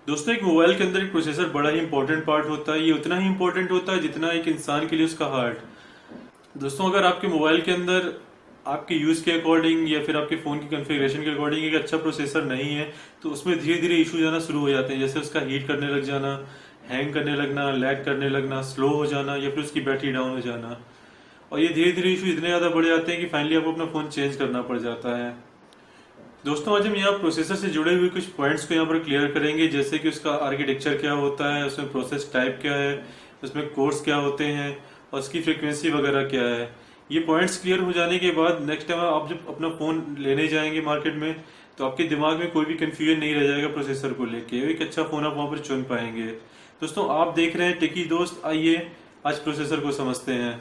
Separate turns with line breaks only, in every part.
दोस्तों, एक मोबाइल के अंदर एक प्रोसेसर बड़ा ही इंपॉर्टेंट पार्ट होता है। ये उतना ही इंपॉर्टेंट होता है जितना एक इंसान के लिए उसका हार्ट। दोस्तों, अगर आपके मोबाइल के अंदर आपके यूज के अकॉर्डिंग या फिर आपके फोन की कॉन्फ़िगरेशन के अकॉर्डिंग एक अच्छा प्रोसेसर नहीं है तो उसमें धीरे धीरे इशू आना शुरू हो जाते हैं। जैसे उसका हीट करने लग जाना, हैंग करने लगना, लैग करने लगना, स्लो हो जाना या फिर उसकी बैटरी डाउन हो जाना। और ये धीरे धीरे इशू इतने ज्यादा बढ़ जाते हैं कि फाइनली आपको अपना फोन चेंज करना पड़ जाता है। दोस्तों, आज हम यहाँ प्रोसेसर से जुड़े हुए कुछ पॉइंट्स को यहाँ पर क्लियर करेंगे, जैसे कि उसका आर्किटेक्चर क्या होता है, उसमें प्रोसेस टाइप क्या है, उसमें कोर्स क्या होते हैं और उसकी फ्रीक्वेंसी वगैरह क्या है। ये पॉइंट्स क्लियर हो जाने के बाद नेक्स्ट टाइम आप जब अपना फ़ोन लेने जाएंगे मार्केट में तो आपके दिमाग में कोई भी कन्फ्यूजन नहीं रह जाएगा प्रोसेसर को लेके। एक अच्छा फ़ोन आप वहाँ पर चुन पाएंगे। दोस्तों, आप देख रहे हैं टेकी दोस्त। आइए आज प्रोसेसर को समझते हैं।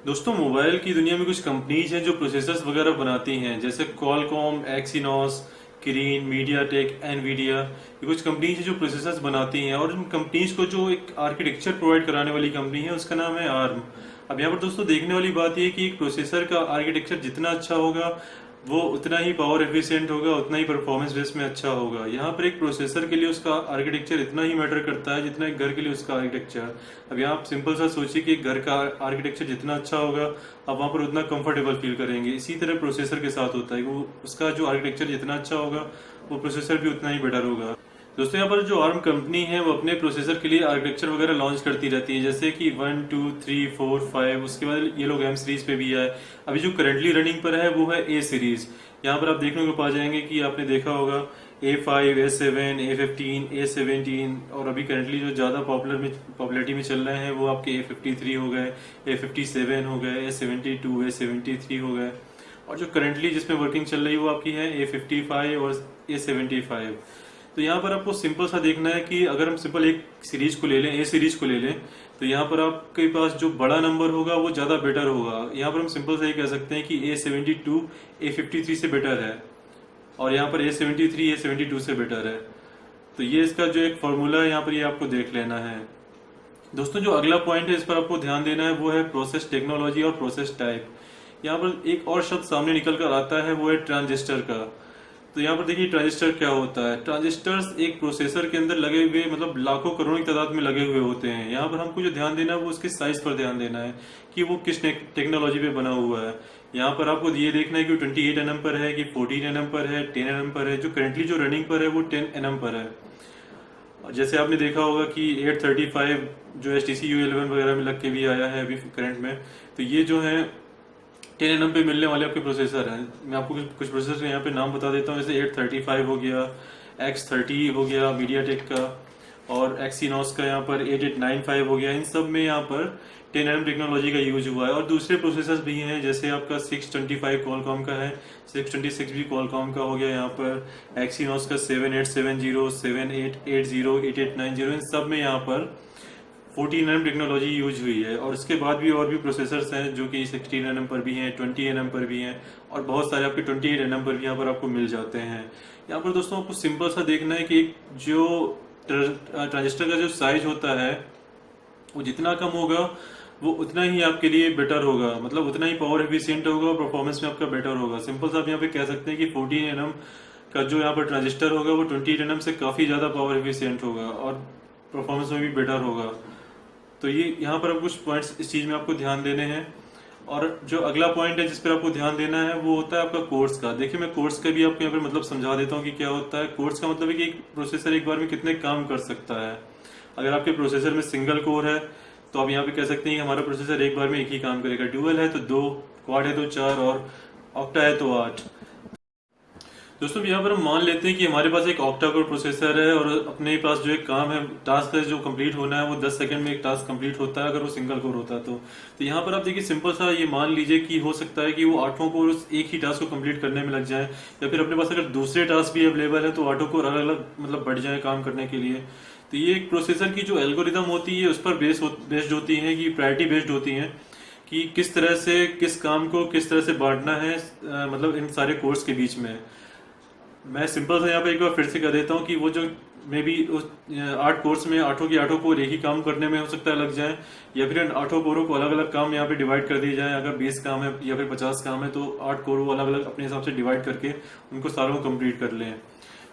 दोस्तों, मोबाइल की दुनिया में कुछ कंपनीज हैं जो प्रोसेसर्स वगैरह बनाती हैं, जैसे Qualcomm, Exynos, Kirin, MediaTek, Nvidia. ये कुछ कंपनीज हैं जो प्रोसेसर्स बनाती हैं और इन कंपनीज को जो एक आर्किटेक्चर प्रोवाइड कराने वाली कंपनी है उसका नाम है आर्म। अब यहाँ पर दोस्तों देखने वाली बात यह है कि एक प्रोसेसर का आर्किटेक्चर जितना अच्छा होगा वो उतना ही पावर एफिशिएंट होगा, उतना ही परफॉर्मेंस बेस में अच्छा होगा। यहाँ पर एक प्रोसेसर के लिए उसका आर्किटेक्चर इतना ही मैटर करता है जितना एक घर के लिए उसका आर्किटेक्चर। अब यहाँ आप सिंपल सा सोचिए कि एक घर का आर्किटेक्चर जितना अच्छा होगा आप वहाँ पर उतना कंफर्टेबल फील करेंगे। इसी तरह प्रोसेसर के साथ होता है, वो उसका जो आर्किटेक्चर जितना अच्छा होगा वो प्रोसेसर भी उतना ही बेटर होगा। दोस्तों, यहाँ पर जो आर्म कंपनी है वो अपने प्रोसेसर के लिए आर्किटेक्चर वगैरह लॉन्च करती रहती है, जैसे कि 1, 2, 3, 4, 5। उसके बाद ये लोग एम सीरीज पे भी है। अभी जो करंटली रनिंग पर है वो है ए सीरीज। यहाँ पर आप देखने को पा जाएंगे कि आपने देखा होगा A5, A7, A15, A17। और अभी करंटली जो ज़्यादा पॉपुलरिटी में चल रहे हैं वो आपके A53 हो गए, A57 हो गए, A72, A73 हो गए। और जो करंटली जिसमें वर्किंग चल रही है वो आपकी है A55 और A75। तो यहाँ पर आपको सिंपल सा देखना है कि अगर हम सिंपल एक सीरीज को ले लें, ए सीरीज को ले लें, तो यहाँ पर आपके पास जो बड़ा नंबर होगा वो ज़्यादा बेटर होगा। यहाँ पर हम सिंपल सा ये कह सकते हैं कि A72 A53 से बेटर है और यहाँ पर A73 A72 से बेटर है। तो ये इसका जो एक फॉर्मूला है यहाँ पर ये आपको देख लेना है। दोस्तों, जो अगला पॉइंट है इस पर आपको ध्यान देना है वो है प्रोसेस टेक्नोलॉजी और प्रोसेस टाइप। यहाँ पर एक और शब्द सामने निकल कर आता है वो है ट्रांजिस्टर का। तो यहाँ पर देखिए ट्रांजिस्टर क्या होता है। ट्रांजिस्टर्स एक प्रोसेसर के अंदर लगे हुए मतलब लाखों करोड़ों की तादाद में लगे हुए होते हैं। यहाँ पर हमको जो ध्यान देना है वो उसके साइज पर ध्यान देना है कि वो किस टेक्नोलॉजी पे बना हुआ है। यहाँ पर आपको ये देखना है कि 28 एनएम पर है कि 14 एनएम पर है, 10 एनएम पर है। जो करंटली जो रनिंग पर है वो 10 एनएम पर है। और जैसे आपने देखा होगा कि 835 जो HTC U11 वगैरह में लग के भी आया है अभी करंट में। तो ये जो है 10 एनएम पे मिलने वाले आपके प्रोसेसर हैं। मैं आपको कुछ प्रोसेसर यहाँ पे नाम बता देता हूँ, जैसे 835 हो गया, X30 हो गया मीडियाटेक का, और एक्सीनोस का यहाँ पर 8895 हो गया। इन सब में यहाँ पर 10 एनएम टेक्नोलॉजी का यूज हुआ है। और दूसरे प्रोसेसर्स भी हैं, जैसे आपका 625 क्वालकॉम का है, 626 भी क्वालकॉम का हो गया। यहाँ पर एक्सीनोस का 7870, 7880, 8890, इन सब में यहाँ पर 14 nm टेक्नोलॉजी यूज हुई है। और इसके बाद भी और भी प्रोसेसर्स हैं जो कि 16 nm पर भी हैं, 20 nm पर भी हैं, और बहुत सारे आपके 28 nm पर भी यहाँ पर आपको मिल जाते हैं। यहाँ पर दोस्तों आपको सिंपल सा देखना है कि जो ट्रांजिस्टर का जो साइज होता है वो जितना कम होगा वो उतना ही आपके लिए बेटर होगा, मतलब उतना ही पावर एफिशिएंट होगा और परफॉर्मेंस में आपका बेटर होगा। सिंपल सा आप यहाँ पे कह सकते हैं कि 14 nm का जो यहाँ पर ट्रांजिस्टर होगा वो 28 nm से काफ़ी ज़्यादा पावर एफिशिएंट होगा और परफॉर्मेंस में भी बेटर होगा। तो ये यहाँ पर कुछ पॉइंट्स इस चीज़ में आपको ध्यान देने हैं। और जो अगला पॉइंट है जिस पर आपको ध्यान देना है वो होता है आपका कोर्स का। देखिए, मैं कोर्स का भी आपको यहाँ पर मतलब समझा देता हूँ कि क्या होता है। कोर्स का मतलब है कि एक प्रोसेसर एक बार में कितने काम कर सकता है। अगर आपके प्रोसेसर में सिंगल कोर है तो आप यहाँ पे कह सकते हैं कि हमारा प्रोसेसर एक बार में एक ही काम करेगा। ड्यूअल है तो 2, क्वाड है तो 4 और ऑक्टा है तो 8। दोस्तों, यहाँ पर हम मान लेते हैं कि हमारे पास एक ऑक्टा कोर प्रोसेसर है और अपने पास जो एक काम है, टास्क है जो कंप्लीट होना है, वो 10 सेकंड में एक टास्क कंप्लीट होता है अगर वो सिंगल कोर होता है तो यहाँ पर आप देखिए सिंपल सा ये मान लीजिए कि हो सकता है कि वो 8 कोर एक ही टास्क को कंप्लीट करने में लग जाए, या फिर अपने पास अगर दूसरे टास्क भी अवेलेबल है तो 8 कोर अलग अलग मतलब बढ़ जाए काम करने के लिए। तो ये एक प्रोसेसर की जो एल्गोरिदम होती है उस पर बेस्ड होती है, कि प्रायोरिटी बेस्ड होती है कि किस तरह से किस काम को किस तरह से बांटना है मतलब इन सारे कोर्स के बीच में। मैं सिंपल सा यहाँ पे एक बार फिर से कह देता हूँ कि वो जो मे बी उस 8 कोर्स में आठों की आठों को एक ही काम करने में हो सकता है लग जाए, या फिर इन 8 कोरों को अलग अलग काम यहाँ पे डिवाइड कर दिए जाए। अगर 20 काम है या फिर 50 काम है तो 8 कोर वो अलग अलग अपने हिसाब से डिवाइड करके उनको सारों को कंप्लीट कर लें।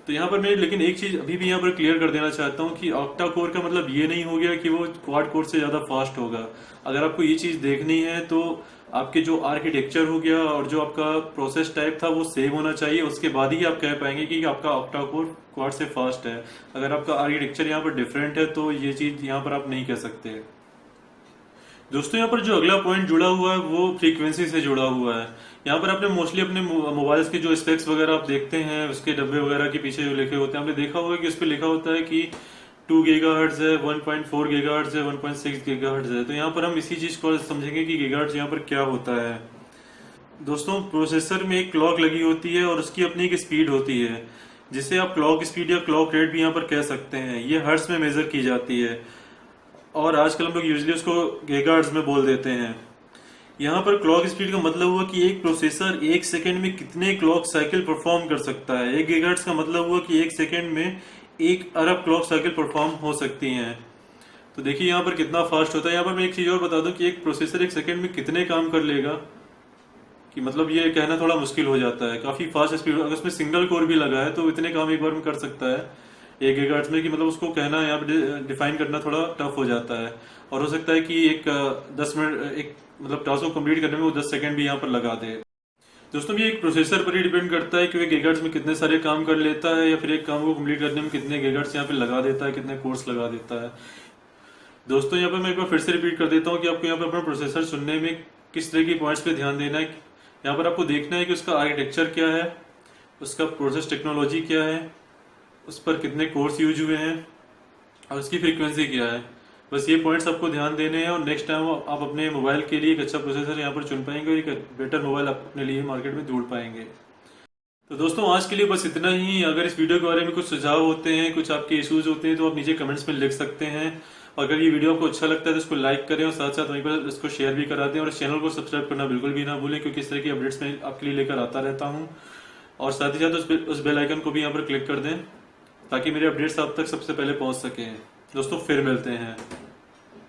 तो यहाँ पर मैं लेकिन एक चीज अभी भी यहाँ पर क्लियर कर देना चाहता हूँ कि ऑक्टा कोर का मतलब ये नहीं हो गया कि वो क्वाड कोर से ज्यादा फास्ट होगा। अगर आपको ये चीज देखनी है तो आपके जो आर्किटेक्चर हो गया और जो आपका प्रोसेस टाइप था वो सेम होना चाहिए, उसके बाद ही आप कह पाएंगे कि आपका ऑक्टा कोर क्वाड से फास्ट है। अगर आपका आर्किटेक्चर यहाँ पर डिफरेंट है तो ये चीज यहाँ पर आप नहीं कह सकते। दोस्तों यहाँ पर जो अगला पॉइंट जुड़ा हुआ है वो फ्रीक्वेंसी से जुड़ा हुआ है। यहाँ पर आपने मोस्टली अपने मोबाइल्स के जो स्पेक्स वगैरह आप देखते हैं उसके डब्बे वगैरह के पीछे जो लिखे होते हैं, आपने देखा होगा कि उस पर लिखा होता है कि 2 गीगाहर्ट्ज है, 1.4 गीगाहर्ट्ज है, 1.6 गीगाहर्ट्ज है। तो यहाँ पर हम इसी चीज को समझेंगे कि गीगाहर्ट्ज यहाँ पर क्या होता है। दोस्तों प्रोसेसर में एक क्लॉक लगी होती है और उसकी अपनी एक स्पीड होती है, जिसे आप क्लॉक स्पीड या क्लॉक रेट भी यहाँ पर कह सकते हैं। ये हर्ट्ज में मेजर की जाती है और आजकल हम लोग यूजली उसको गीगाहर्ट्ज में बोल देते हैं। यहाँ पर क्लॉक स्पीड का मतलब हुआ कि एक प्रोसेसर एक सेकंड में कितने क्लॉक साइकिल परफॉर्म कर सकता है। 1 गीगाहर्ट्ज का मतलब हुआ कि एक सेकंड में 1 अरब क्लॉक साइकिल परफॉर्म हो सकती हैं। तो देखिए यहाँ पर कितना फास्ट होता है। यहाँ पर मैं एक चीज और बता दूं कि एक प्रोसेसर एक सेकंड में कितने काम कर लेगा, कि मतलब ये कहना थोड़ा मुश्किल हो जाता है। काफी फास्ट स्पीड, अगर उसमें सिंगल कोर भी लगा है तो इतने काम एक बार में कर सकता है 1 गीगाहर्ट्ज में, कि मतलब उसको कहना यहाँ पे डिफाइन करना थोड़ा टफ हो जाता है। और हो सकता है कि एक 10 मिनट एक मतलब टास्क को कंप्लीट करने में वो 10 सेकंड भी यहाँ पर लगा दे। दोस्तों ये एक प्रोसेसर पर ही डिपेंड करता है कि वो गीगाहर्ट्ज में कितने सारे काम कर लेता है या फिर एक काम को कंप्लीट करने में कितने गीगाहर्ट्ज यहाँ पे लगा देता है, कितने कोर्स लगा देता है। दोस्तों यहाँ पे मैं एक बार फिर से रिपीट कर देता हूँ कि आपको यहाँ पे अपना प्रोसेसर चुनने में किस तरह की पॉइंट्स पे ध्यान देना है। यहाँ पर आपको देखना है कि उसका आर्किटेक्चर क्या है, उसका प्रोसेस टेक्नोलॉजी क्या है, उस पर कितने कोर्स यूज हुए हैं और उसकी फ्रीक्वेंसी क्या है। बस ये पॉइंट्स आपको ध्यान देने हैं और नेक्स्ट टाइम आप अपने मोबाइल के लिए एक अच्छा प्रोसेसर यहाँ पर चुन पाएंगे और एक बेटर मोबाइल आप अपने लिए मार्केट में ढूंढ पाएंगे। तो दोस्तों आज के लिए बस इतना ही। अगर इस वीडियो के बारे में कुछ सुझाव होते हैं, कुछ आपके इश्यूज होते हैं तो आप नीचे कमेंट्स में लिख सकते हैं। और अगर ये वीडियो आपको अच्छा लगता है तो इसको लाइक करें और साथ साथ वहीं पर इसको शेयर भी करा दें और इस चैनल को सब्सक्राइब करना बिल्कुल भी ना भूलें, क्योंकि इस तरह की अपडेट्स मैं आपके लिए लेकर आता रहता हूँ। और साथ ही साथ उस बेल आइकन को भी यहाँ पर क्लिक कर दें ताकि मेरे अपडेट्स आप तक सबसे पहले पहुंच सके। दोस्तों फिर मिलते हैं।